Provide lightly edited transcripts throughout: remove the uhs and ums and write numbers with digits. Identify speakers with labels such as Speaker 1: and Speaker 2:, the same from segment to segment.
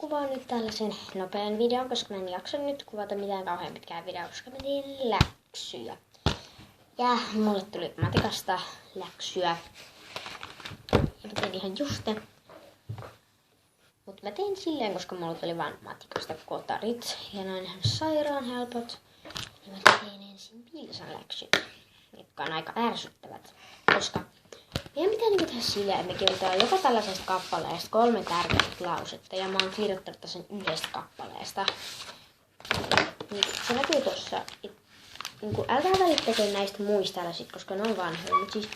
Speaker 1: kuvaan nyt tällaisen nopean videon, koska mä en jaksa nyt kuvata mitään kauhean pitkää videoa, koska mä tein läksyjä. Ja mulle tuli matikasta läksyä. Ja mä tein ihan juste. Mutta mä tein silleen, koska mulla tuli vaan matikasta kotarit. Ja ne on ihan sairaan helpot. Ja mä tein ensin Piisan läksyt, jotka on aika ärsyttävät. Koska meidän pitää niinku tehdä silleen, että me kirjoitetaan joka tällaisesta kappaleesta 3 tärkeintä lausetta. Ja mä oon kirjoittanut sen yhdestä kappaleesta. Niin se näkyy tossa. Niinku, älkää välittäkö näistä muista täällä sit, koska ne on vanhoja. Mut siis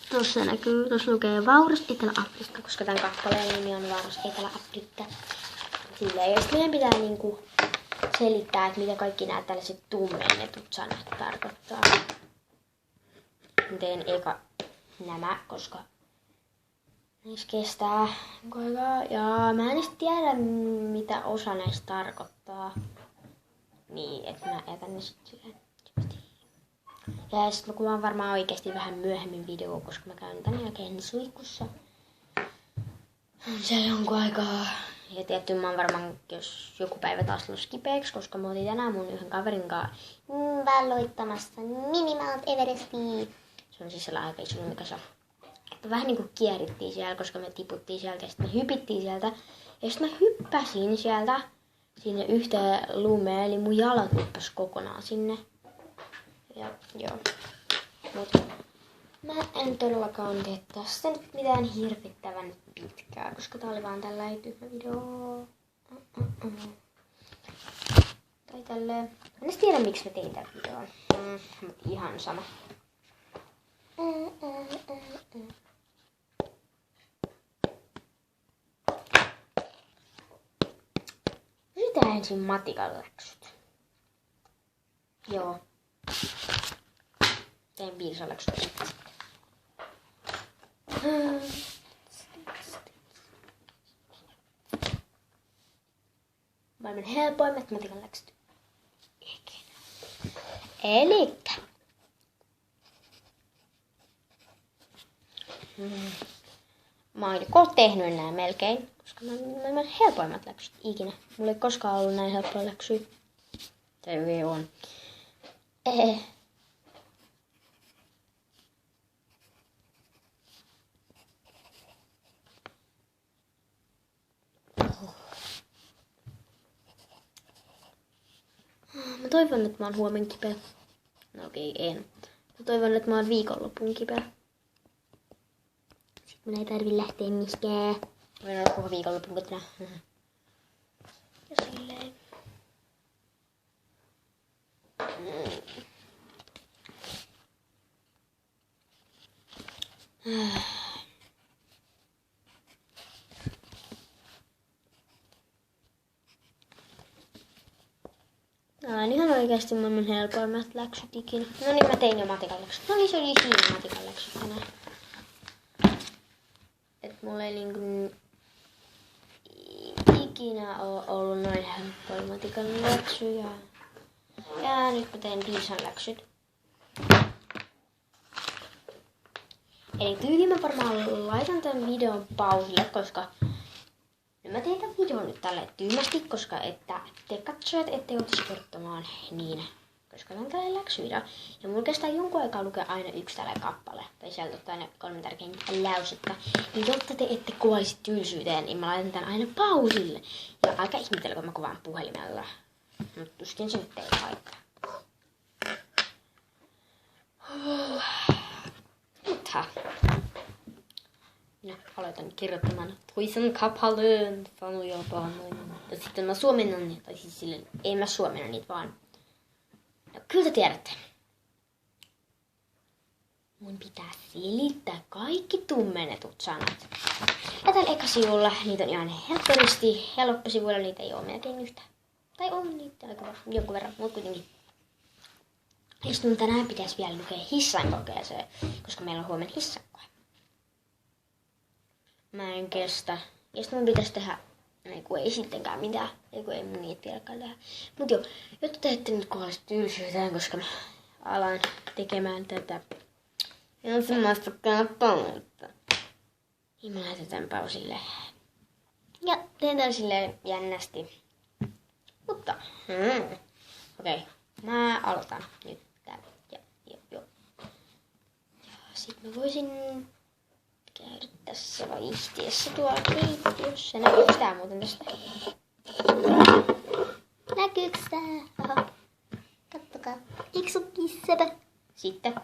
Speaker 1: tossa näkyy, tossa lukee Vauras Etelä-Afrikka, koska tämän kappaleen nimi on Vauras Etelä-Afrikka. Silleen, ja sit meidän pitää niinku selittää, että mitä kaikki nämä tällaiset tummennetut sanat tarkoittaa. Mä teen eka nämä, koska niissä kestää aikaa. Ja mä en edes tiedä, mitä osa näistä tarkoittaa. Niin, että mä jätän ne sit silleen. Ja sit mä kuvaan varmaan oikeesti vähän myöhemmin videoa, koska mä käyn tän jälkeen suihkussa. Se jonkun aikaa. Ja tietty mä oon varmaan, jos joku päivä taas tullut kipeäksi, koska mä olin tänään mun yhden kaverin kanssa valloittamassa Mini-Mount Everestia. Se on siis sellainen aika iso kasa. Vähän niinku kierittiin siellä, koska me tiputtiin sieltä ja sitten me hypittiin sieltä. Ja sitten mä hyppäsin sieltä sinne yhteen lumeen, eli mun jalat hyppäs kokonaan sinne. Ja joo. Mut mä en todellakaan tee tästä nyt mitään hirvittävän pitkää, koska tää oli vaan tällainen tyhmä video. Tai tälleen. Mä en edes tiedä miksi mä tein tän videon. Mut ihan sama. Mitä ensin matikan läksyt? Joo. Teen Piisan läksyt sitten. Maailman helpoimmat matikan läksyt ikinä. Elikkä. Mä oon joko tehnyt nää melkein, koska mä oon helpoimmat läksyt ikinä. Mulla ei koskaan ollut näin helppoa läksyä. Se on. Mä toivon, että mä oon huomenna kipeä. No okei, en. Mä toivon, että mä oon viikonloppuun kipeä. Sitten mun ei tarvi lähteä miskään. Voin olla koko viikonloppuun kotona. Ja silleen. Nämä on ihan oikeasti maailman helpoimmat läksyt ikinä. No niin, mä tein jo matikan läksyt. No niin, se oli siinä matikan läksyt tänään. Et mulla ei niinku ikinä oo ollut noin helppoja matikan läksyjä. Ja nyt mä teen Piisan läksyt. Eli tyyliin mä varmaan laitan tän videon pausille, koska mä teen tän videon nyt tälleen tyhmästi, koska että te katsojat ette joutuisi kertomaan niin. Koska tän tällainen läksyvideo. Ja mulla kestää jonkun aikaa lukea aina yksi tällainen kappale. Tai sieltä ottaa aina 3 tärkeintä lausetta. Niin jotta te ette kuvaisi tylsyyteen, niin mä laitan tän aina pausille. Ja älkää ihmetellä, kun mä kuvaan puhelimella. Mutta tuskin se nyt ei haittaa. Mutta minä aloitan kirjoittamaan toisen kappaleen sanoja vaan noin. Ja sitten mä suomennan niitä, tai siis silleen, ei mä suomenna niitä vaan. No kyllä te tiedätte. Mun pitää selittää kaikki tummennetut sanat. Ja tällä ekasivulla niitä on ihan helpposti. Ja loppasivuilla niitä ei oo melkein yhtään. Tai on niitä aika jonkun verran, mutta kuitenkin. Ja sitten tänään pitäisi vielä lukea hissankokeeseen, koska meillä on huomenna hissankoe. Mä en kestä. Ja sitten mun pitäisi tehdä, ei sittenkään mitään. Ei mun niitä vieläkään tehdä. Mut joo, jotta te ette nyt kuvaisi tylsyytään, koska mä alan tekemään tätä ensimmäistä kappaletta. Niin mä laitan pausille. Ja teen tän silleen jännästi. Mutta, okei. Mä aloitan nyt täällä. Ja sit mä voisin käydä tässä vaihteessa tuolla keittiössä. Näkyykö tää muuten tästä? Näkyykö tää? Aha. Kattokaa. Eikö se oo kissäpä? Sitten.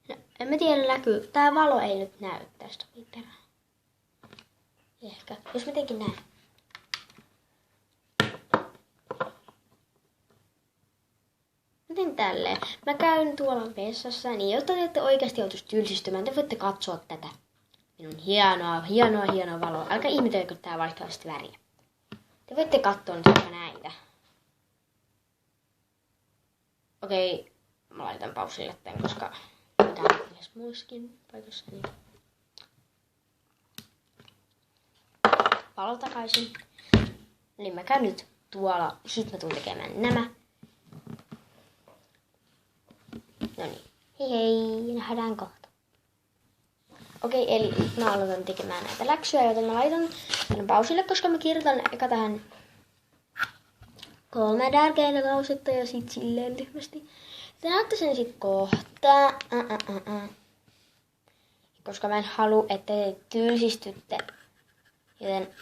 Speaker 1: No, en mä tiedä näkyy. Tää valo ei nyt näy tästä perään. Ehkä. Jos mä teenkin näin. Miten tälleen? Mä käyn tuolla vessassa, niin jotta te ette oikeasti joutuisi tylsistymään, te voitte katsoa tätä minun hienoa valoa. Älkää ihmetelkö tää vaihtaa sitä väriä. Te voitte katsoa nyt vaikka näitä. Okei, mä laitan pausille tämän, koska pitää myös muissakin paikassa. Niin. Valo takaisin. Niin mä käyn nyt tuolla, sit mä tuun tekemään nämä. No niin, hei, nähdään kohta. Okei, eli mä aloitan tekemään näitä läksyjä, joten mä laitan tänne pausille, koska mä kirjoitan eka tähän 3 tärkeintä lausetta ja sit silleen tyhmästi. Te näette sen sit kohta. Koska mä en halua, että te tylsistytte. Joten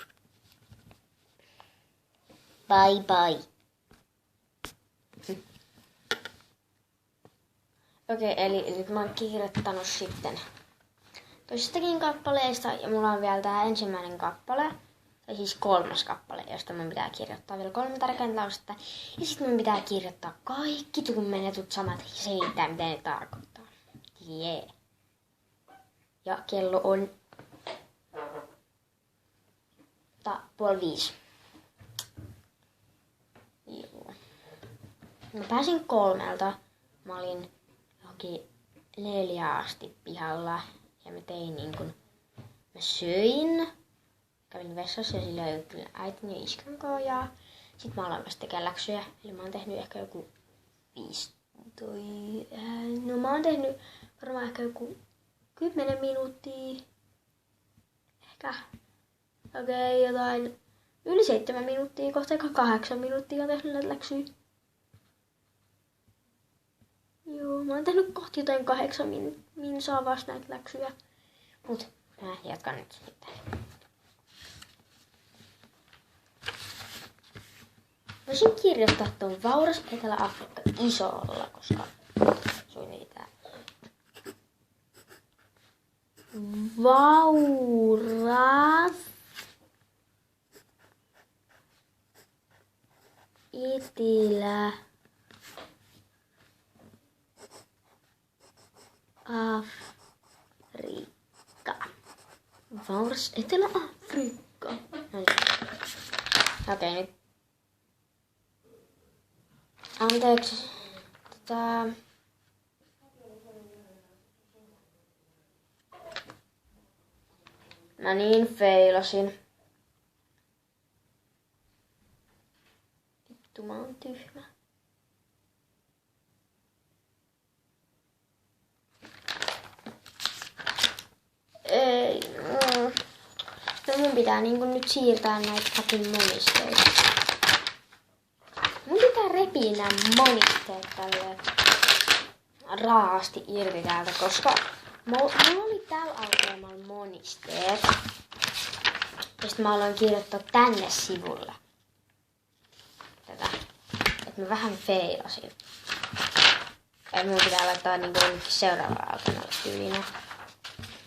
Speaker 1: bye bye. Okei, eli nyt mä oon kirjoittanut sitten toisestakin kappaleesta ja mulla on vielä tää ensimmäinen kappale, tai siis 3. kappale, josta mun pitää kirjoittaa vielä 3 tärkeintä lausetta. Ja sit mun pitää kirjoittaa kaikki tummennetut samat ja selittää, mitä ne tarkoittaa. Jee. Ja kello on 4:30. Joo. Mä pääsin 3. Mä olin 4 asti pihalla ja mä tein niin kun mä söin, kävin vessassa ja sillä oli kyllä äitin ja iskän kanssa ja sit mä aloin vasta tekemään läksyjä, eli mä oon tehnyt ehkä joku 5 no mä oon tehnyt varmaan ehkä joku 10 minuuttia, ehkä jotain yli 7 minuuttia, kohta 8 minuuttia on tehnyt näitä läksyjä. Joo, mä oon tehnyt kohti jotain 8 minsaa vasta näitä läksyjä. Mut mä jatkan nyt sitten. Voisin kirjoittaa tuon Vauras Etelä-Afrikka isolla, koska se on niitä. Vauras Etelä Afrikka. Vauras Etelä-Afrikka. Okei, nyt. Anteeksi. Mä niin feilasin. Vittu, mä oon tyhmä. Ei. No mun pitää nyt siirtää näitä fucking monisteita. Mun pitää repiä nämä monisteet tälleen raasti irti täältä, koska mulla oli tällä alkeamalla monisteet. Ja sit mä aloin kirjoittaa tänne sivulle tätä. Et mä vähän feilasin. Ja mun pitää laittaa seuraavalla alkeamalla tyyliin.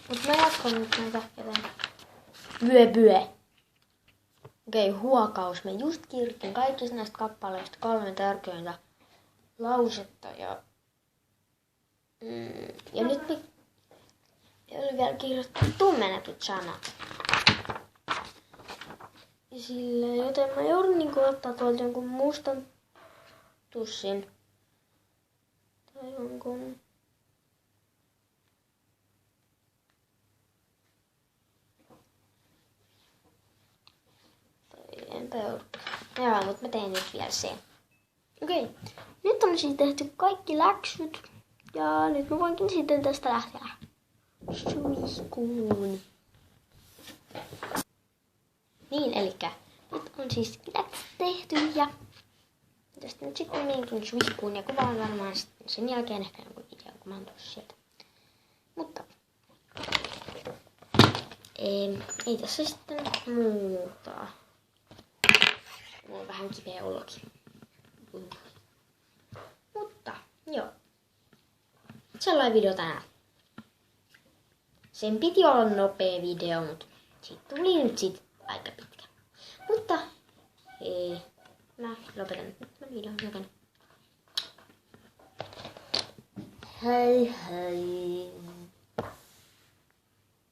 Speaker 1: Mut mä jatkan nyt näitä joten vyö. Okei, huokaus. Mä just kirjoitin kaikista näistä kappaleista 3 tärkeintä lausetta ja nyt mä olin vielä kirjoittanut tummennetut sanat. Ja silleen, joten mä joudun ottaa tuolta jonkun mustan tussin. Tai jonkun enpä joudukaan. Joo, mutta mä tein nyt vielä sen. Okei. Nyt on siis tehty kaikki läksyt. Ja nyt mä voinkin sitten tästä lähteä suihkuun. Niin, elikkä nyt on siis läksyt tehty ja tästä nyt sitten minkin suihkuun ja kuvaan varmaan sen jälkeen ehkä jonkun videon, kun mä oon tuossa sieltä. Mutta ei tässä sitten muuta. Mulla on vähän kipeä olokin. Mutta joo. Sellainen video tänään. Sen piti olla nopea video, mutta siitä tuli nyt sit aika pitkä. Mutta mä lopetan nyt videon. Hei hei!